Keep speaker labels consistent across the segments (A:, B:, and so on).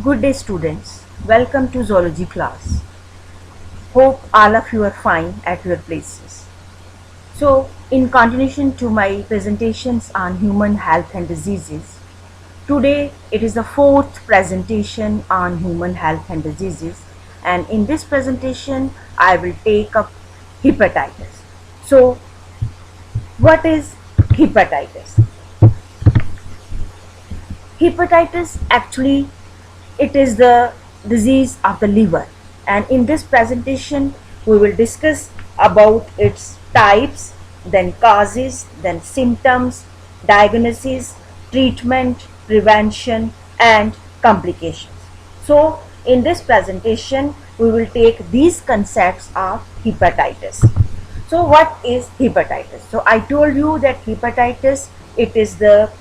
A: Good day students, welcome to zoology class. Hope all of you are fine at your places. So in continuation to my presentations on human health and diseases, today it is the fourth presentation on human health and diseases, and in this presentation I will take up hepatitis. So what is hepatitis? Hepatitis actually it is the disease of the liver, and in this presentation we will discuss about its types, then causes, then symptoms, diagnosis, treatment, prevention and complications. So in this presentation we will take these concepts of hepatitis. So what is hepatitis? So I told you that hepatitis, it is the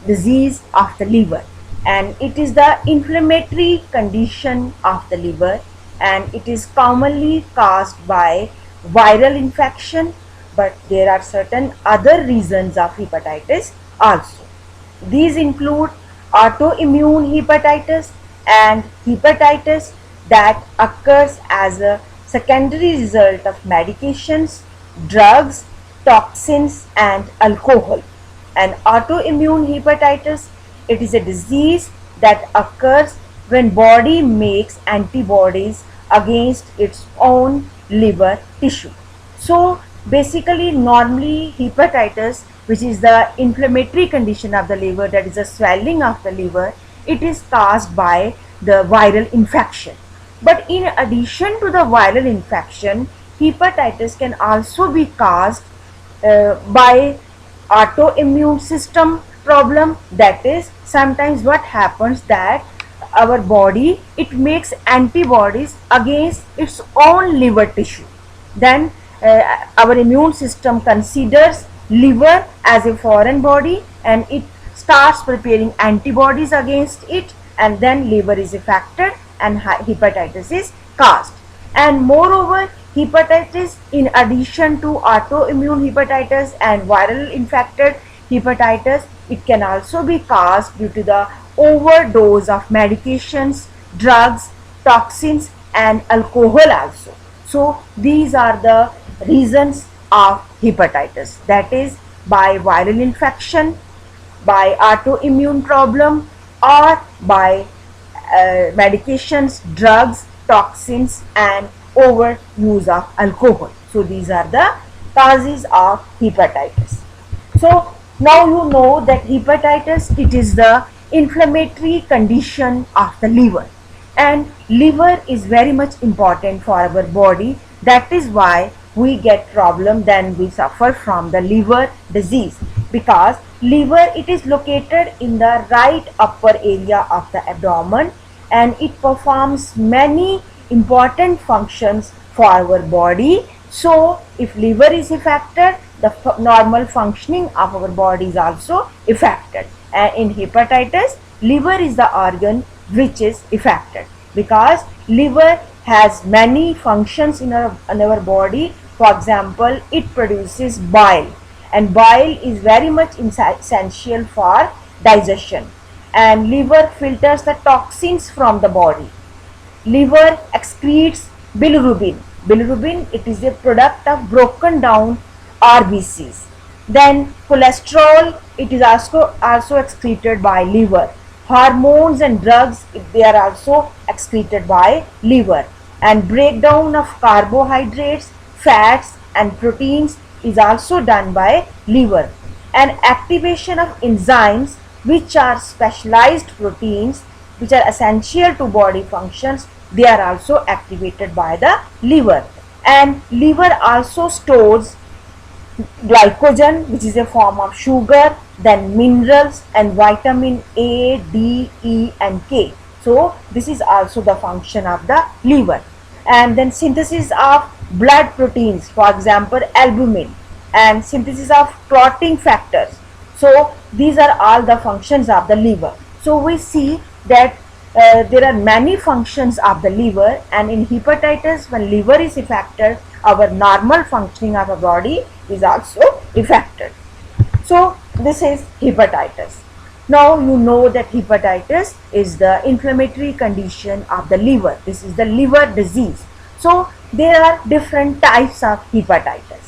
A: disease of the liver, and it is the inflammatory condition of the liver, and it is commonly caused by viral infection, but there are certain other reasons of hepatitis also. These include autoimmune hepatitis and hepatitis that occurs as a secondary result of medications, drugs, toxins and alcohol. And autoimmune hepatitis, it is a disease that occurs when body makes antibodies against its own liver tissue. So basically normally hepatitis, which is the inflammatory condition of the liver, that is the swelling of the liver, it is caused by the viral infection. But in addition to the viral infection, hepatitis can also be caused by autoimmune system problem. That is, sometimes what happens that our body, it makes antibodies against its own liver tissue. Then our immune system considers liver as a foreign body and it starts preparing antibodies against it, and then liver is affected and hepatitis is caused. And moreover, hepatitis, in addition to autoimmune hepatitis and viral infected hepatitis, it can also be caused due to the overdose of medications, drugs, toxins and alcohol also. So these are the reasons of hepatitis, that is by viral infection, by autoimmune problem or by medications, drugs, toxins and overuse of alcohol. So these are the causes of hepatitis. So now you know that hepatitis, it is the inflammatory condition of the liver, and liver is very much important for our body. That is why we get problem, then we suffer from the liver disease, because liver, it is located in the right upper area of the abdomen and it performs many important functions for our body. So if liver is affected, the normal functioning of our body is also affected, and in hepatitis, liver is the organ which is affected, because liver has many functions in our body. For example, it produces bile, and bile is very much essential for digestion, and liver filters the toxins from the body. Liver excretes bilirubin. Bilirubin, it is a product of broken down RBCs. Then cholesterol, it is also excreted by liver. Hormones and drugs, they are also excreted by liver. And breakdown of carbohydrates, fats and proteins is also done by liver. And activation of enzymes, which are specialized proteins which are essential to body functions, they are also activated by the liver. And liver also stores glycogen, which is a form of sugar, then minerals and vitamin A, D, E and K. So this is also the function of the liver. And then synthesis of blood proteins, for example albumin, and synthesis of clotting factors. So these are all the functions of the liver. So we see that there are many functions of the liver, and in hepatitis, when liver is affected, our normal functioning of our body is also affected. So this is hepatitis. Now you know that hepatitis is the inflammatory condition of the liver. This is the liver disease. So there are different types of hepatitis.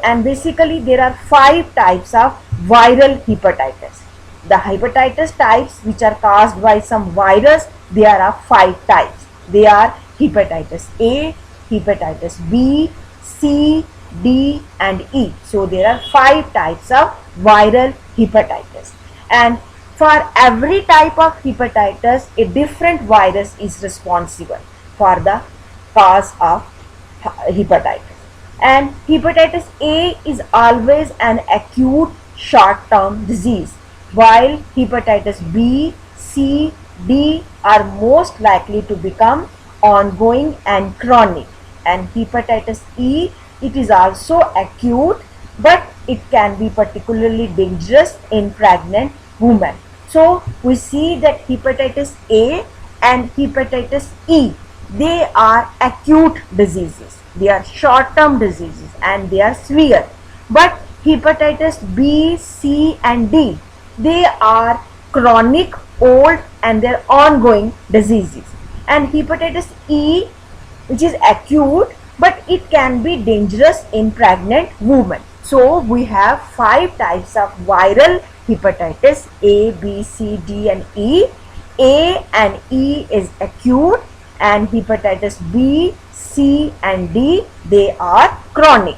A: And basically there are 5 types of viral hepatitis. The hepatitis types which are caused by some virus, there are 5 types. They are hepatitis A, hepatitis B, C, D and E. So there are 5 types of viral hepatitis, and for every type of hepatitis a different virus is responsible for the cause of hepatitis. And hepatitis A is always an acute short-term disease, while hepatitis B, C, D are most likely to become ongoing and chronic. And hepatitis E, it is also acute, but it can be particularly dangerous in pregnant women. So we see that hepatitis A and hepatitis E, they are acute diseases. They are short-term diseases and they are severe. But hepatitis B, C and D, they are chronic, old and they are ongoing diseases. And hepatitis E, which is acute, but it can be dangerous in pregnant women. So we have 5 types of viral hepatitis: A, B, C, D and E. A and E is acute, and hepatitis B, C and D, they are chronic.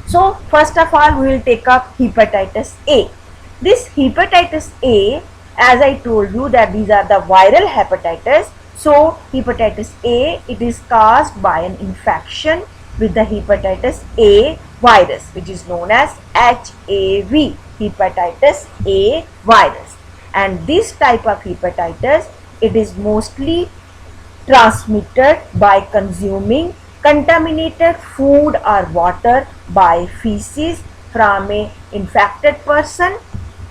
A: So first of all we will take up hepatitis A. This hepatitis A, as I told you that these are the viral hepatitis. So hepatitis A, it is caused by an infection with the hepatitis A virus, which is known as HAV, hepatitis A virus. And this type of hepatitis, it is mostly transmitted by consuming contaminated food or water by feces from a infected person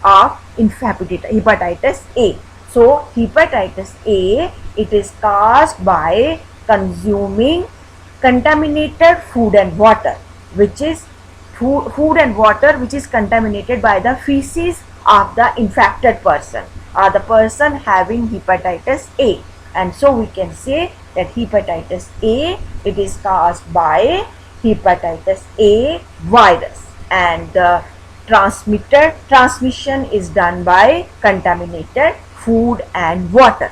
A: of hepatitis A. So hepatitis A, it is caused by consuming contaminated food and water, which is food and water which is contaminated by the feces of the infected person or the person having hepatitis A. And so we can say that hepatitis A, it is caused by hepatitis A virus, and the transmission is done by contaminated food and water.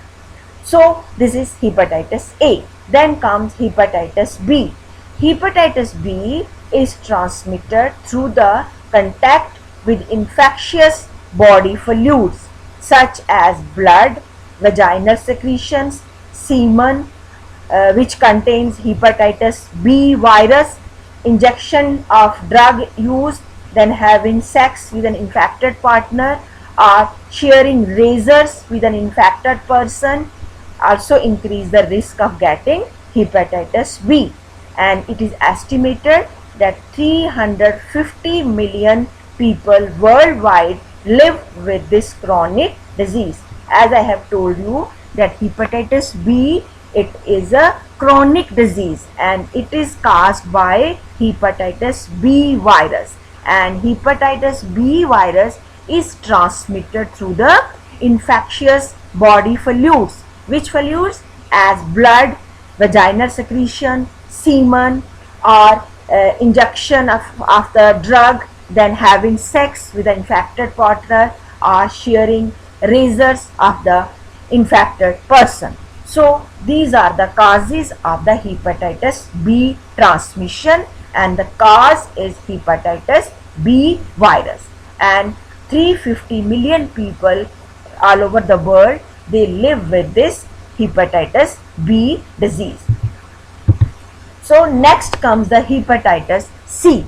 A: So this is hepatitis A. Then comes hepatitis B. Hepatitis B is transmitted through the contact with infectious body fluids such as blood, vaginal secretions, semen, which contains hepatitis B virus, injection of drug used, then having sex with an infected partner, or sharing razors with an infected person also increase the risk of getting hepatitis B. And it is estimated that 350 million people worldwide live with this chronic disease. As I have told you that hepatitis B, it is a chronic disease and it is caused by hepatitis B virus, and hepatitis B virus is transmitted through the infectious body fluids. Which fluids? As blood, vaginal secretion, semen, or injection of the drug, then having sex with an infected partner, or sharing razors of the infected person. So these are the causes of the hepatitis B transmission, and the cause is hepatitis B virus. And 350 million people all over the world, they live with this hepatitis B disease. So next comes the hepatitis C.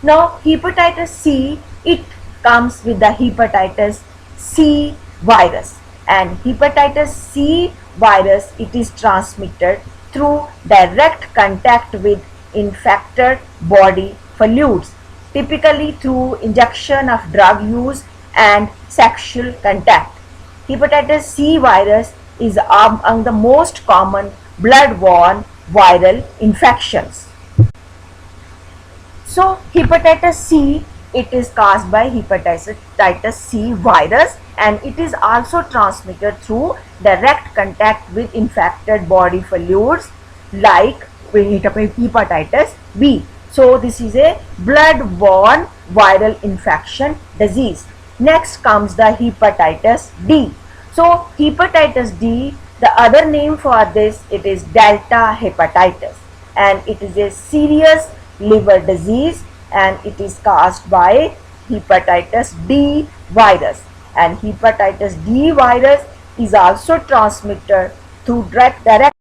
A: Now hepatitis C, it comes with the hepatitis C virus, and hepatitis C virus, it is transmitted through direct contact with infected body fluids, typically through injection of drug use and sexual contact. Hepatitis C virus is among the most common blood-borne viral infections. So hepatitis C, it is caused by hepatitis C virus, and it is also transmitted through direct contact with infected body fluids like hepatitis B. So this is a blood-borne viral infection disease. Next comes the hepatitis D. So hepatitis D, the other name for this, it is delta hepatitis, and it is a serious liver disease, and it is caused by hepatitis D virus, and hepatitis D virus is also transmitted through direct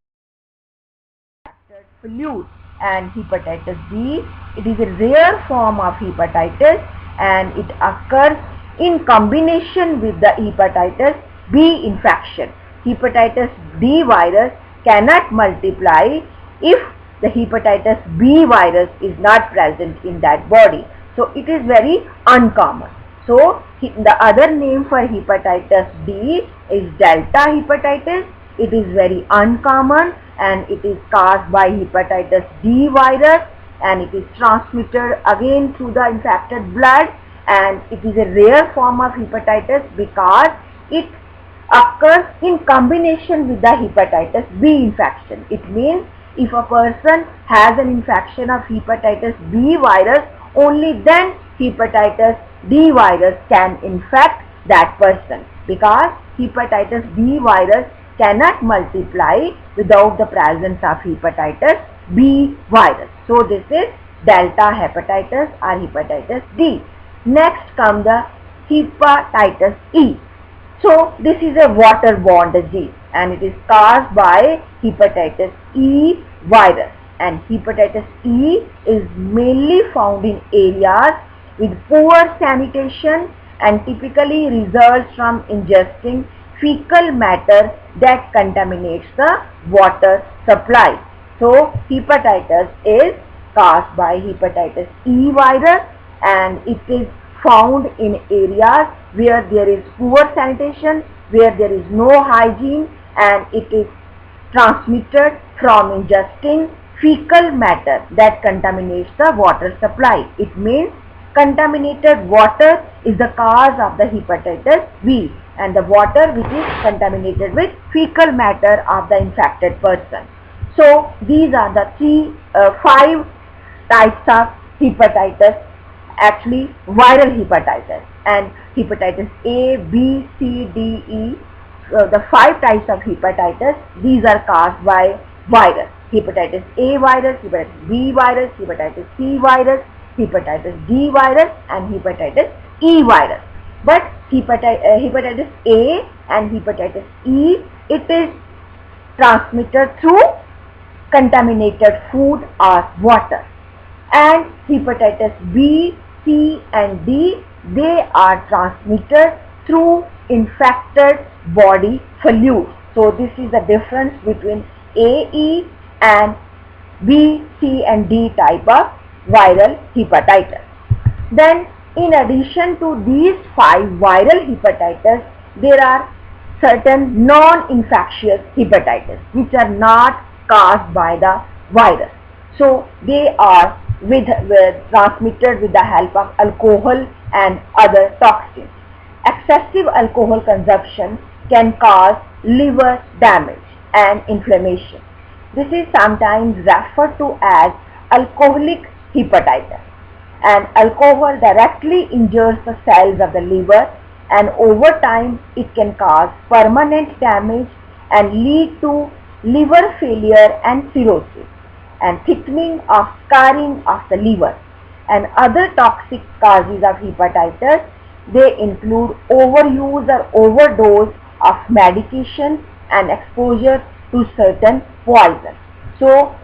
A: fluid. And hepatitis B, it is a rare form of hepatitis, and it occurs in combination with the hepatitis B infection. Hepatitis D virus cannot multiply if the hepatitis B virus is not present in that body. So it is very uncommon. So the other name for hepatitis D is delta hepatitis. It is very uncommon, and it is caused by hepatitis D virus, and it is transmitted again through the infected blood, and it is a rare form of hepatitis because it occurs in combination with the hepatitis B infection. It means if a person has an infection of hepatitis B virus, only then hepatitis D virus can infect that person, because hepatitis B virus cannot multiply without the presence of hepatitis B virus. So this is delta hepatitis or hepatitis D. Next comes the hepatitis E. So this is a waterborne disease, and it is caused by hepatitis E virus, and hepatitis E is mainly found in areas with poor sanitation and typically results from ingesting fecal matter that contaminates the water supply. So hepatitis is caused by hepatitis E virus, and it is found in areas where there is poor sanitation, where there is no hygiene, and it is transmitted from ingesting fecal matter that contaminates the water supply. It means contaminated water is the cause of the hepatitis B, and the water which is contaminated with fecal matter of the infected person. So these are the five types of hepatitis, actually viral hepatitis, and hepatitis A, B, C, D, E. The five types of hepatitis, these are caused by virus. Hepatitis A virus, hepatitis B virus, hepatitis C virus, hepatitis D virus, and hepatitis E virus. But hepatitis A and hepatitis E, it is transmitted through contaminated food or water. And hepatitis B, C, and D, they are transmitted through infected body fluids. So this is the difference between AE and B, C, and D type of viral hepatitis. Then in addition to these five viral hepatitis, there are certain non-infectious hepatitis which are not caused by the virus. So they are transmitted with the help of alcohol and other toxins. Excessive alcohol consumption can cause liver damage and inflammation. This is sometimes referred to as alcoholic hepatitis, and alcohol directly injures the cells of the liver, and over time it can cause permanent damage and lead to liver failure and cirrhosis, and thickening of scarring of the liver. And other toxic causes of hepatitis, they include overuse or overdose of medication and exposure to certain poison. So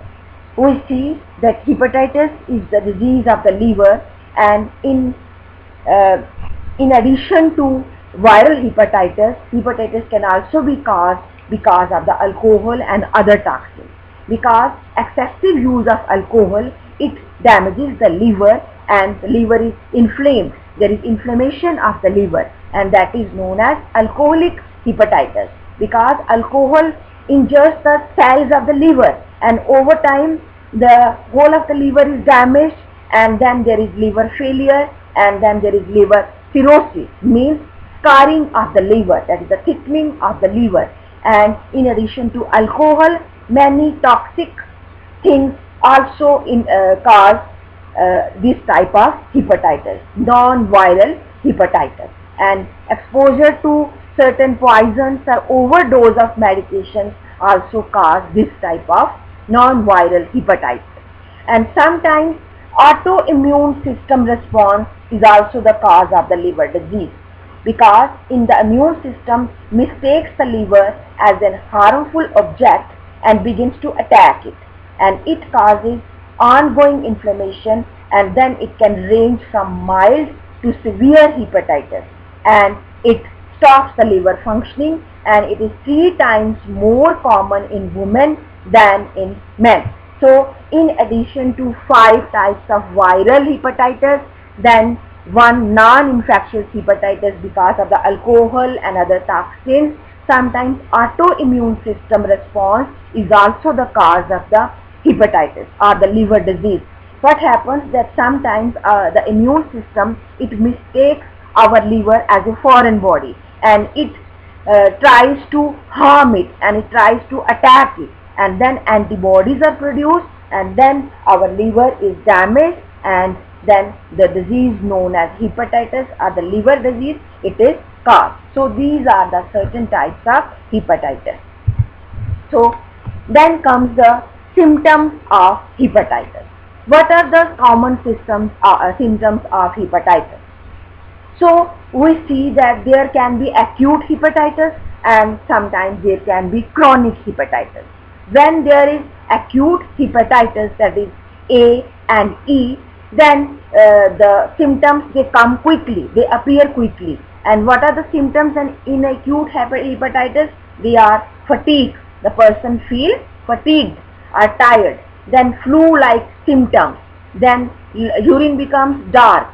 A: we see that hepatitis is the disease of the liver, and in addition to viral hepatitis, hepatitis can also be caused because of the alcohol and other toxins. Because excessive use of alcohol, it damages the liver, and the liver is inflamed. There is inflammation of the liver, and that is known as alcoholic hepatitis, because alcohol injures the cells of the liver, and over time the whole of the liver is damaged, and then there is liver failure, and then there is liver cirrhosis, means scarring of the liver, that is the thickening of the liver. And in addition to alcohol, many toxic things also cause this type of hepatitis, non-viral hepatitis. And exposure to certain poisons or overdose of medications also cause this type of non-viral hepatitis. And sometimes autoimmune system response is also the cause of the liver disease, because in the immune system mistakes the liver as a harmful object and begins to attack it, and it causes ongoing inflammation, and then it can range from mild to severe hepatitis, and it stops the liver functioning, and it is 3 times more common in women than in men. So in addition to 5 types of viral hepatitis, then one non-infectious hepatitis because of the alcohol and other toxins. Sometimes autoimmune system response is also the cause of the hepatitis or the liver disease. What happens that sometimes the immune system, it mistakes our liver as a foreign body, and it tries to harm it, and it tries to attack it, and then antibodies are produced, and then our liver is damaged, and then the disease known as hepatitis or the liver disease, it is caused. So these are the certain types of hepatitis. So then comes the symptoms of hepatitis. What are the common symptoms of hepatitis? So we see that there can be acute hepatitis and sometimes there can be chronic hepatitis. When there is acute hepatitis, that is A and E, then the symptoms, they come quickly, they appear quickly. And what are the symptoms in acute hepatitis? They are fatigue. The person feels fatigued or tired. Then flu-like symptoms. Then urine becomes dark.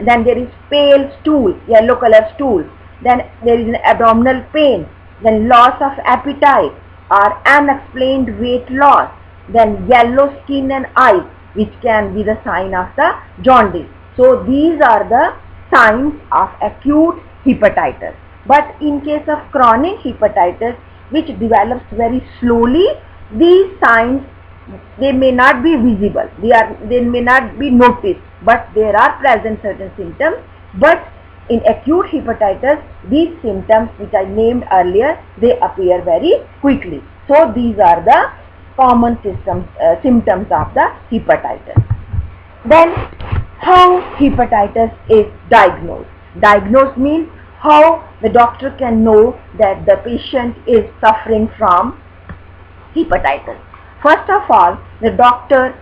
A: Then there is pale stool, yellow color stool. Then there is an abdominal pain. Then loss of appetite or unexplained weight loss. Then yellow skin and eyes, which can be the sign of the jaundice. So these are the signs of acute hepatitis. But in case of chronic hepatitis, which develops very slowly, these signs, they may not be visible, they may not be noticed, but there are present certain symptoms. But in acute hepatitis, these symptoms which I named earlier, they appear very quickly. So these are the common symptoms of the hepatitis. Then how hepatitis is diagnosed? Diagnosed means how the doctor can know that the patient is suffering from hepatitis. First of all, the doctor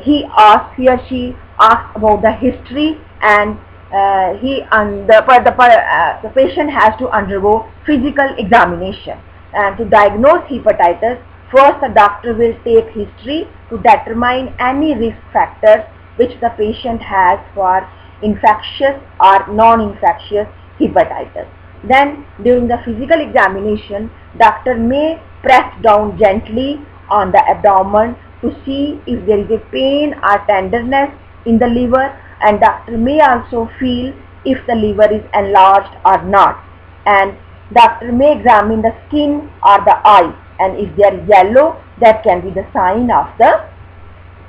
A: he or she asks about the history, and the patient has to undergo physical examination. And to diagnose hepatitis, first the doctor will take history to determine any risk factors which the patient has for infectious or non-infectious hepatitis. Then during the physical examination, doctor may press down gently on the abdomen to see if there is a pain or tenderness in the liver, and doctor may also feel if the liver is enlarged or not. And doctor may examine the skin or the eye, and if they are yellow, that can be the sign of the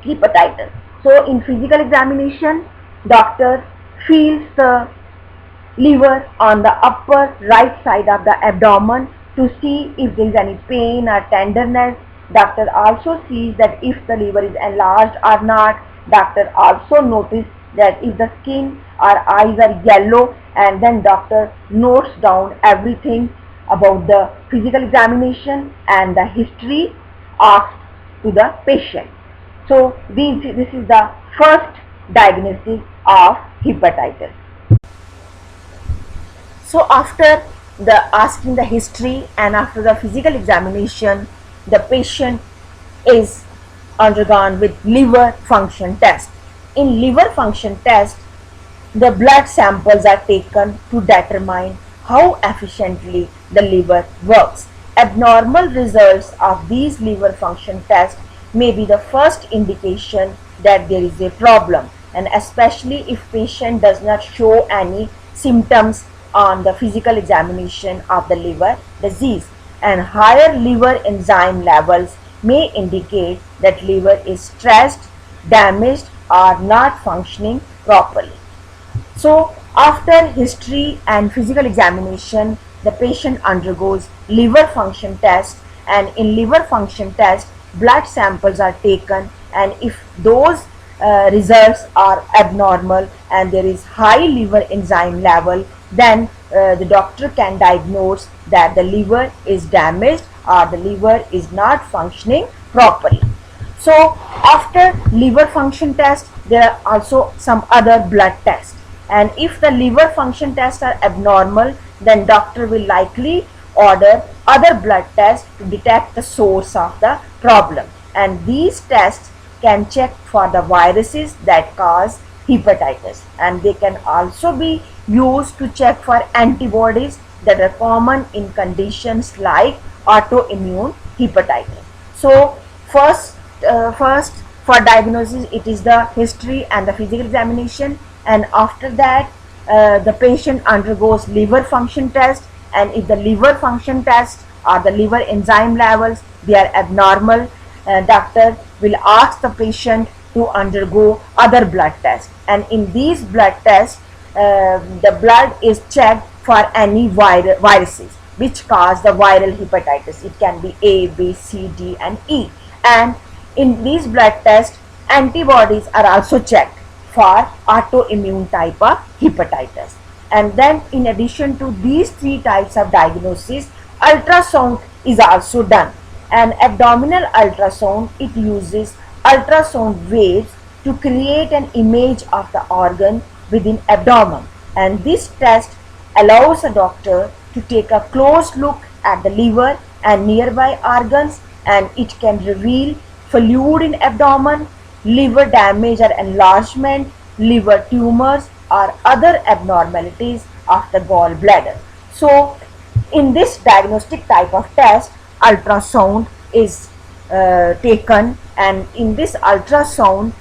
A: hepatitis. So in physical examination, doctor feels the liver on the upper right side of the abdomen to see if there is any pain or tenderness. Doctor also sees that if the liver is enlarged or not. Doctor also notices that if the skin or eyes are yellow, and then doctor notes down everything about the physical examination and the history asked to the patient. So this is the first diagnosis of hepatitis. So after asking the history and after the physical examination, the patient is undergone with liver function test. In liver function test, the blood samples are taken to determine how efficiently the liver works. Abnormal results of these liver function tests may be the first indication that there is a problem. and especially if patient does not show any symptoms on the physical examination of the liver disease, and higher liver enzyme levels may indicate that liver is stressed, damaged, or not functioning properly. So, after history and physical examination, the patient undergoes liver function test, and in liver function test, blood samples are taken, and if those results are abnormal and there is high liver enzyme level, then the doctor can diagnose that the liver is damaged or the liver is not functioning properly. So after liver function test, there are also some other blood tests, and if the liver function tests are abnormal, then doctor will likely order other blood tests to detect the source of the problem, and these tests can check for the viruses that cause hepatitis, and they can also be used to check for antibodies that are common in conditions like autoimmune hepatitis. So first for diagnosis, it is the history and the physical examination, and after that the patient undergoes liver function test, and if the liver function test or the liver enzyme levels they are abnormal, doctor will ask the patient to undergo other blood tests, and in these blood tests the blood is checked for any viruses which cause the viral hepatitis. It can be A, B, C, D and E, and in these blood tests antibodies are also checked for autoimmune type of hepatitis. And then in addition to these three types of diagnosis, ultrasound is also done, and abdominal ultrasound, it uses ultrasound waves to create an image of the organ within abdomen, and this test allows a doctor to take a close look at the liver and nearby organs, and it can reveal fluid in abdomen, liver damage or enlargement, liver tumors or other abnormalities of the gallbladder. So in this diagnostic type of test, ultrasound is taken, and in this ultrasound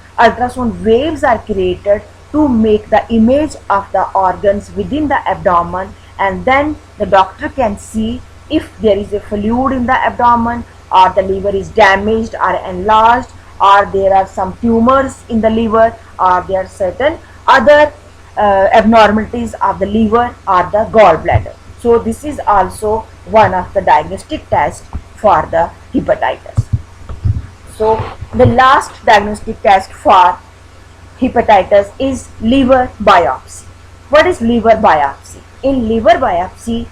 A: waves are created to make the image of the organs within the abdomen, and then the doctor can see if there is a fluid in the abdomen, or the liver is damaged or enlarged, or there are some tumors in the liver, or there are certain other abnormalities of the liver or the gallbladder. So this is also one of the diagnostic tests for the hepatitis. So the last diagnostic test for hepatitis is liver biopsy. What is liver biopsy? In liver biopsy,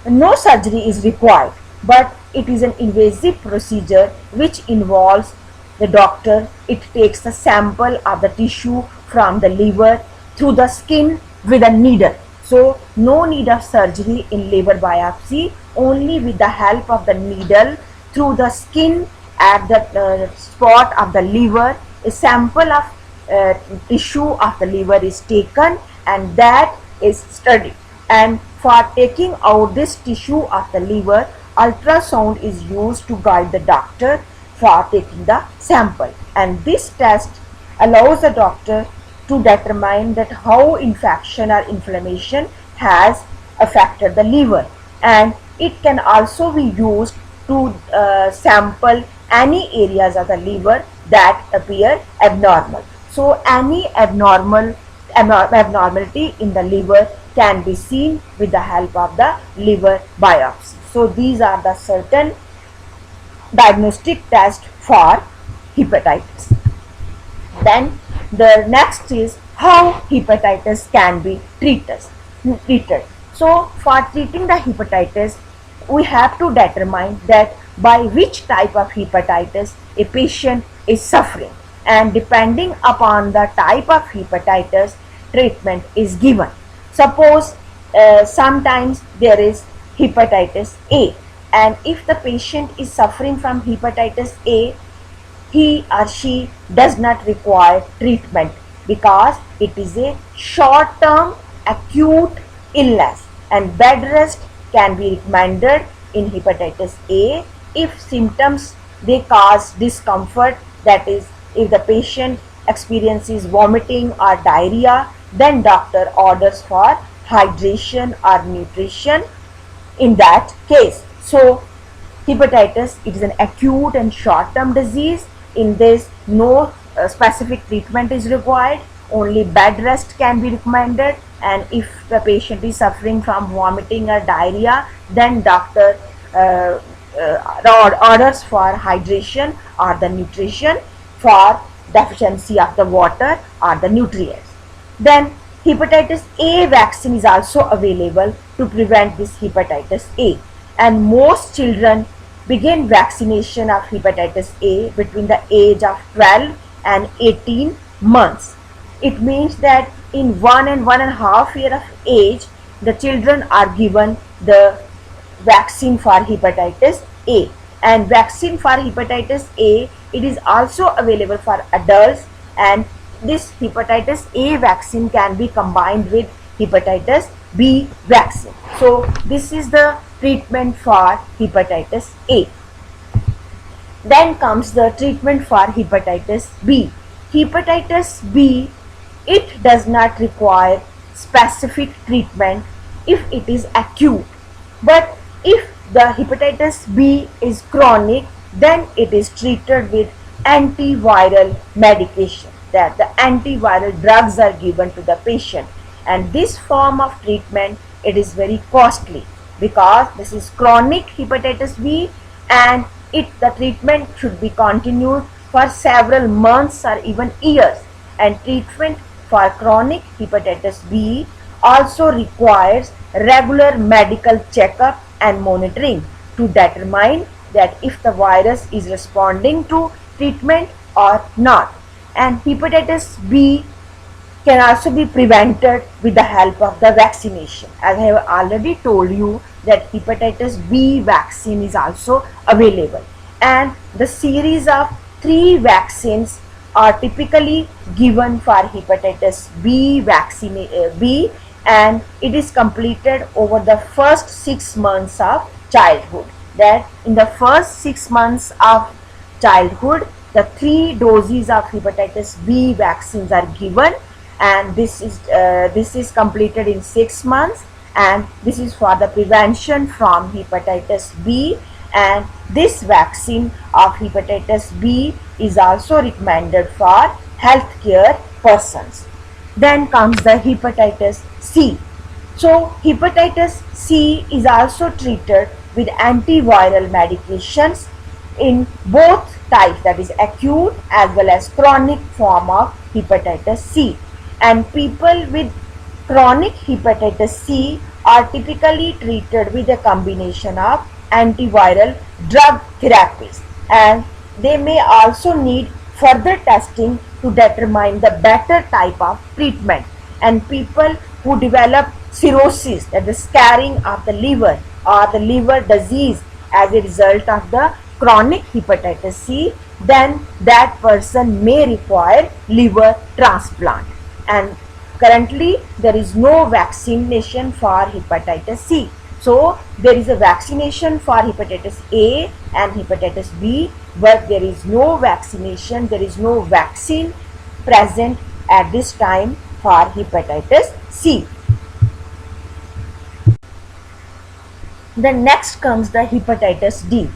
A: no surgery is required, but it is an invasive procedure which involves the doctor. It takes the sample of the tissue from the liver through the skin with a needle. So no need of surgery in liver biopsy, only with the help of the needle through the skin at the spot of the liver, a sample of tissue of the liver is taken, and that is studied. And for taking out this tissue of the liver, ultrasound is used to guide the doctor for taking the sample, and this test allows the doctor to determine that how infection or inflammation has affected the liver, and it can also be used to sample any areas of the liver that appear abnormal. So any abnormality in the liver can be seen with the help of the liver biopsy. So these are the certain diagnostic tests for hepatitis. Then the next is how hepatitis can be treated. So for treating the hepatitis, we have to determine that by which type of hepatitis a patient is suffering, and depending upon the type of hepatitis, treatment is given. Suppose sometimes there is hepatitis A, and if the patient is suffering from hepatitis A, he or she does not require treatment because it is a short-term acute illness, and bed rest can be recommended in hepatitis A if symptoms they cause discomfort, that is if the patient experiences vomiting or diarrhea, then doctor orders for hydration or nutrition in that case. So hepatitis, it is an acute and short-term disease. In this, no specific treatment is required. Only bed rest can be recommended. And if the patient is suffering from vomiting or diarrhea, then doctor orders for hydration or the nutrition for deficiency of the water or the nutrients. Then hepatitis A vaccine is also available to prevent this hepatitis A, and most children begin vaccination of hepatitis A between the age of 12 and 18 months. It means that in 1 and 1.5 years of age, the children are given the vaccine for hepatitis A. And vaccine for hepatitis A, it is also available for adults, and this hepatitis A vaccine can be combined with hepatitis B vaccine. So this is the treatment for hepatitis A. Then comes the treatment for hepatitis B. Hepatitis B, it does not require specific treatment if it is acute, but if the hepatitis B is chronic, then it is treated with antiviral medication, that the antiviral drugs are given to the patient. And this form of treatment, it is very costly because this is chronic hepatitis B, and the treatment should be continued for several months or even years. And treatment for chronic hepatitis B also requires regular medical checkup and monitoring to determine that if the virus is responding to treatment or not. And hepatitis B can also be prevented with the help of the vaccination. As I have already told you that hepatitis B vaccine is also available, and the series of 3 vaccines are typically given for hepatitis B vaccine B, and it is completed over the first 6 months of childhood. That in the first 6 months of childhood, the 3 doses of hepatitis B vaccines are given, and this is completed in 6 months, and this is for the prevention from hepatitis B. And this vaccine of hepatitis B is also recommended for healthcare persons. Then comes the hepatitis C. So hepatitis C is also treated with antiviral medications in both types, that is acute as well as chronic form of hepatitis C. And people with chronic hepatitis C are typically treated with a combination of antiviral drug therapies, and they may also need further testing to determine the better type of treatment. And people who develop cirrhosis, that is scarring of the liver or the liver disease as a result of the chronic hepatitis C, then that person may require liver transplant. And currently there is no vaccination for hepatitis C. So there is a vaccination for hepatitis A and hepatitis B, but there is no vaccination, there is no vaccine present at this time for hepatitis C. Then next comes the hepatitis D.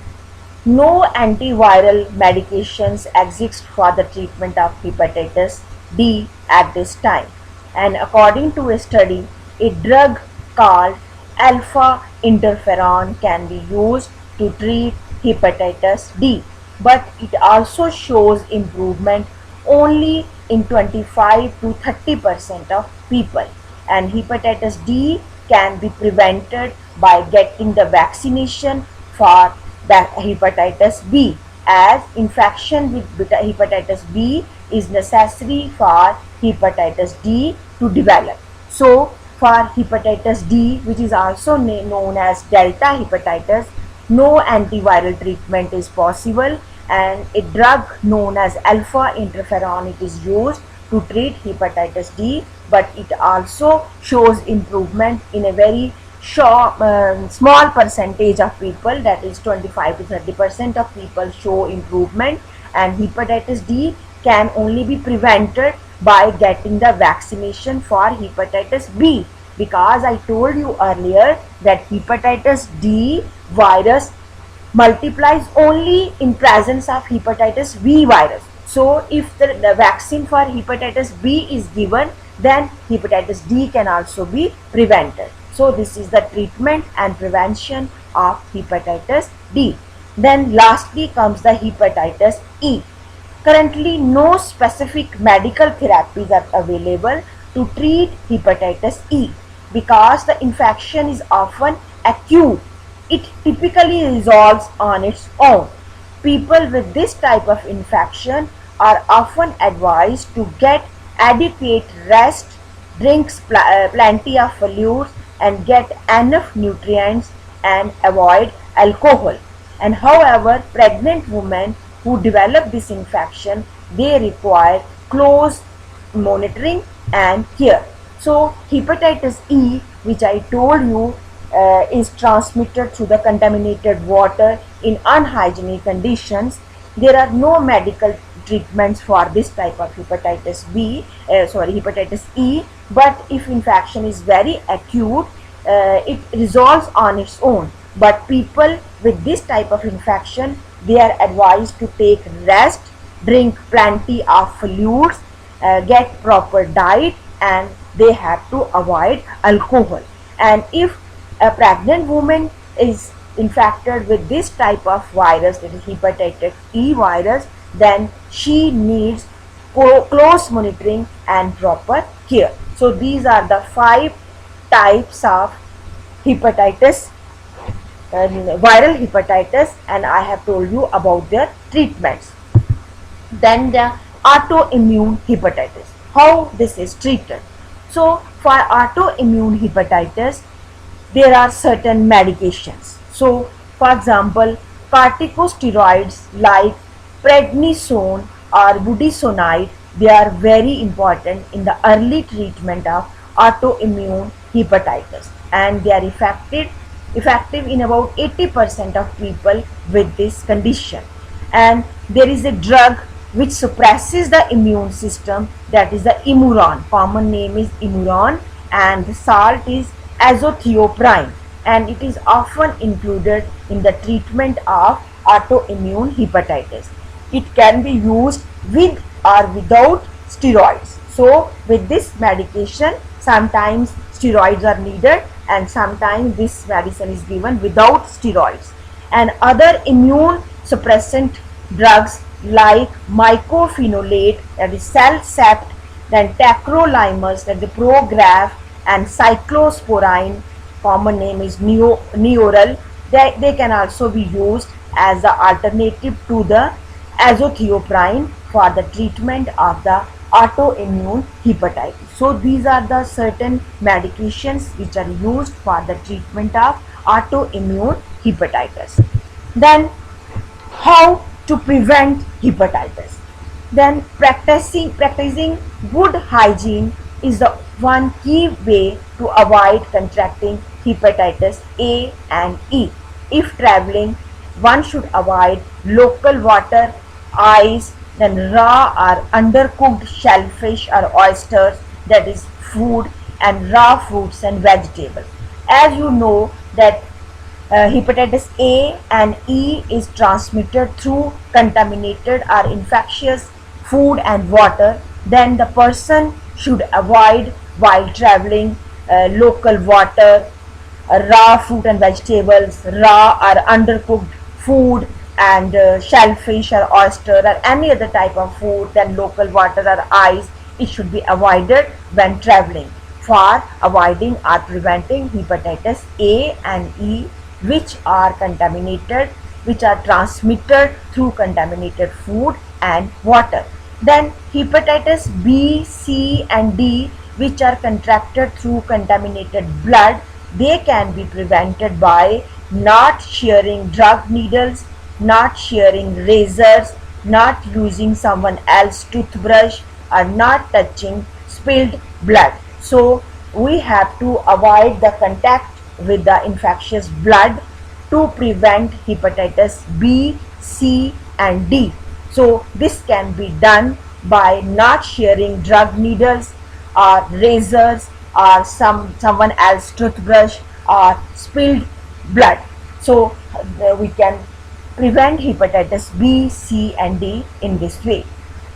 A: No antiviral medications exist for the treatment of hepatitis D at this time. And according to a study, a drug called alpha interferon can be used to treat hepatitis D, but it also shows improvement only in 25 to 30% of people. And hepatitis D can be prevented by getting the vaccination for the hepatitis B, as infection with hepatitis B is necessary for hepatitis D to develop. So for hepatitis D, which is also known as delta hepatitis, no antiviral treatment is possible, and a drug known as alpha interferon, it is used to treat hepatitis D, but it also shows improvement in a very small percentage of people, that is 25 to 30% of people show improvement. And hepatitis D can only be prevented by getting the vaccination for hepatitis B, because I told you earlier that hepatitis D virus multiplies only in presence of hepatitis B virus. So if the vaccine for hepatitis B is given, then hepatitis D can also be prevented. So this is the treatment and prevention of hepatitis D. Then lastly comes the hepatitis E. Currently, no specific medical therapies are available to treat hepatitis E because the infection is often acute. It typically resolves on its own. People with this type of infection are often advised to get adequate rest, drink plenty of fluids, and get enough nutrients and avoid alcohol. And however, pregnant women who develop this infection, they require close monitoring and care. So hepatitis E, which I told you, is transmitted through the contaminated water in unhygienic conditions. There are no medical treatments for this type of hepatitis E, but if infection is very acute, it resolves on its own. But people with this type of infection, they are advised to take rest, drink plenty of fluids, get proper diet, and they have to avoid alcohol. And if a pregnant woman is infected with this type of virus, that is hepatitis E virus, then she needs close monitoring and proper care. So these are the 5 types of hepatitis, viral hepatitis, and I have told you about their treatments. Then the autoimmune hepatitis, how this is treated. So for autoimmune hepatitis, there are certain medications. So for example, corticosteroids like prednisone or budesonide, they are very important in the early treatment of autoimmune hepatitis, and they are effective in about 80% of people with this condition. And there is a drug which suppresses the immune system, that is the Imuran. Common name is Imuran, and the salt is azathioprine, and it is often included in the treatment of autoimmune hepatitis. It can be used with or without steroids. So with this medication, sometimes steroids are needed and sometimes this medicine is given without steroids. And other immune suppressant drugs like mycophenolate, that is Cellcept, then tacrolimus, that is the Prograf, and cyclosporine, common name is Neoral, they can also be used as the alternative to the azathioprine for the treatment of the autoimmune hepatitis. So these are the certain medications which are used for the treatment of autoimmune hepatitis. Then how to prevent hepatitis? Then practicing good hygiene is the one key way to avoid contracting hepatitis A and E. If traveling, one should avoid local water, ice, then raw or undercooked shellfish or oysters, that is food, and raw fruits and vegetables. As you know that hepatitis A and E is transmitted through contaminated or infectious food and water, then the person should avoid while traveling local water, raw fruit and vegetables, raw or undercooked food, and shellfish or oyster or any other type of food, then local water or ice. It should be avoided when traveling for avoiding or preventing hepatitis A and E, which are contaminated, which are transmitted through contaminated food and water. Then hepatitis B, C and D, which are contracted through contaminated blood, they can be prevented by not sharing drug needles, not sharing razors, not using someone else's toothbrush, or not touching spilled blood. So we have to avoid the contact with the infectious blood to prevent hepatitis B, C and D. So this can be done by not sharing drug needles or razors or someone else toothbrush or spilled blood. So we can prevent hepatitis B, C and D in this way.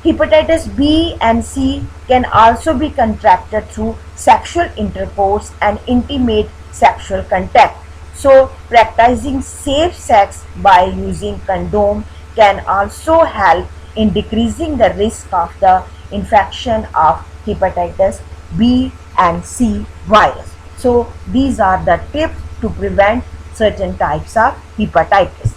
A: Hepatitis B and C can also be contracted through sexual intercourse and intimate sexual contact. So practicing safe sex by using condom can also help in decreasing the risk of the infection of hepatitis B and C virus. So these are the tips to prevent certain types of hepatitis.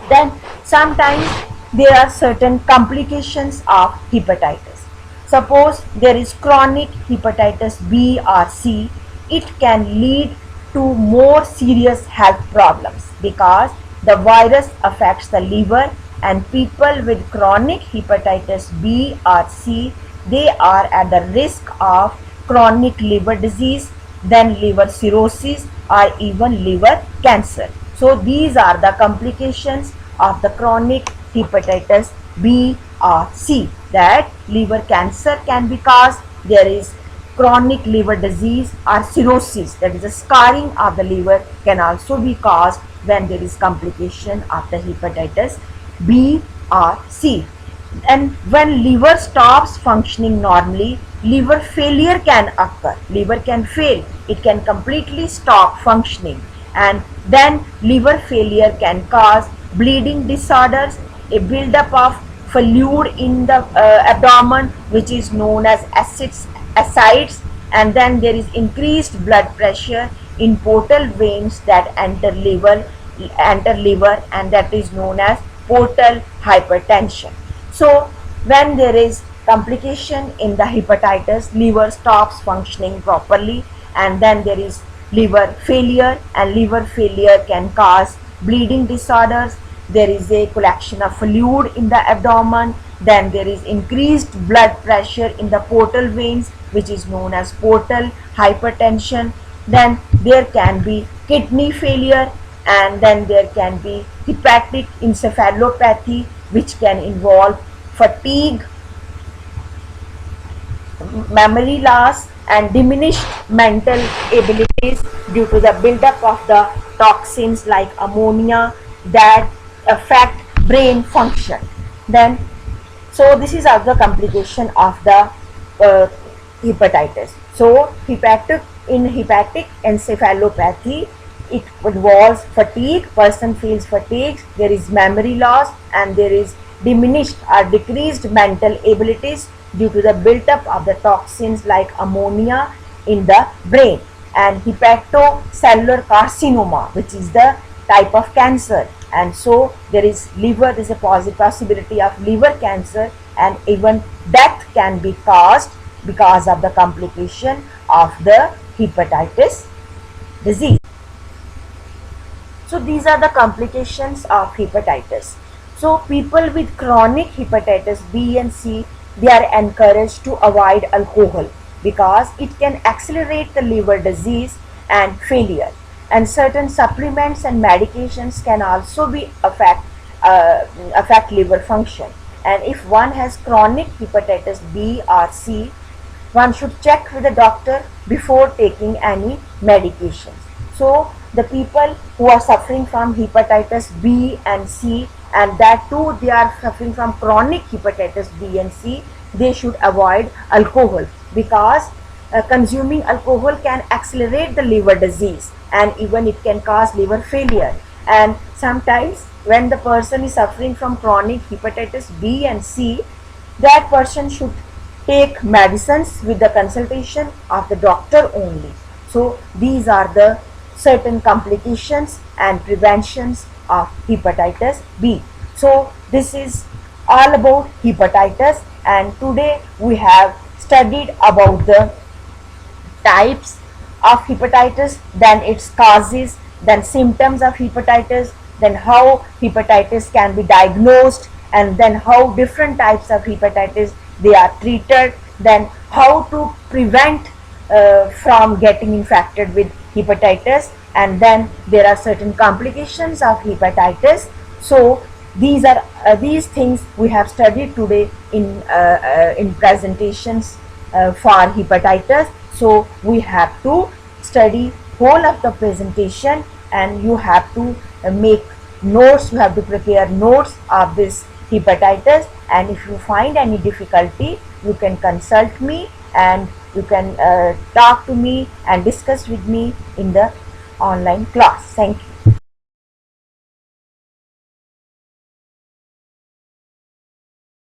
A: Then sometimes there are certain complications of hepatitis. Suppose there is chronic hepatitis B or C, it can lead to more serious health problems because the virus affects the liver, and people with chronic hepatitis B or C, they are at the risk of chronic liver disease, then liver cirrhosis or even liver cancer. So these are the complications of the chronic hepatitis B or C, that liver cancer can be caused, there is chronic liver disease or cirrhosis, that is a scarring of the liver, can also be caused when there is complication of the hepatitis B or C. And when liver stops functioning normally, liver failure can occur. Liver can fail, it can completely stop functioning, and then liver failure can cause bleeding disorders, a buildup of fluid in the abdomen which is known as ascites, and then there is increased blood pressure in portal veins that enter liver, and that is known as portal hypertension. So when there is complication in the hepatitis, liver stops functioning properly, and then there is liver failure, and liver failure can cause bleeding disorders, there is a collection of fluid in the abdomen, then there is increased blood pressure in the portal veins which is known as portal hypertension, then there can be kidney failure, and then there can be hepatic encephalopathy which can involve fatigue, memory loss and diminished mental abilities due to the buildup of the toxins like ammonia that affect brain function. Then so this is also complication of the hepatitis. So hepatic encephalopathy, it involves fatigue, person feels fatigued, there is memory loss, and there is diminished or decreased mental abilities due to the buildup of the toxins like ammonia in the brain. And hepatocellular carcinoma, which is the type of cancer, and so there is liver, there is a possibility of liver cancer, and even death can be caused because of the complication of the hepatitis disease. So these are the complications of hepatitis. So people with chronic hepatitis B and C, they are encouraged to avoid alcohol because it can accelerate the liver disease and failure. And certain supplements and medications can also be affect liver function. And if one has chronic hepatitis B or C, one should check with the doctor before taking any medications. So the people who are suffering from hepatitis B and C, and that too they are suffering from chronic hepatitis B and C, they should avoid alcohol because consuming alcohol can accelerate the liver disease, and even it can cause liver failure. And sometimes when the person is suffering from chronic hepatitis B and C, that person should take medicines with the consultation of the doctor only. So these are the certain complications and preventions of hepatitis B. So this is all about hepatitis, and today we have studied about the types of hepatitis, then its causes, then symptoms of hepatitis, then how hepatitis can be diagnosed, and then how different types of hepatitis they are treated, then how to prevent from getting infected with hepatitis, and then there are certain complications of hepatitis. So these things we have studied today in presentations for hepatitis. So we have to study whole of the presentation, and you have to make notes, you have to prepare notes of this hepatitis. And if you find any difficulty, you can consult me, and you can talk to me and discuss with me in the online class. Thank you.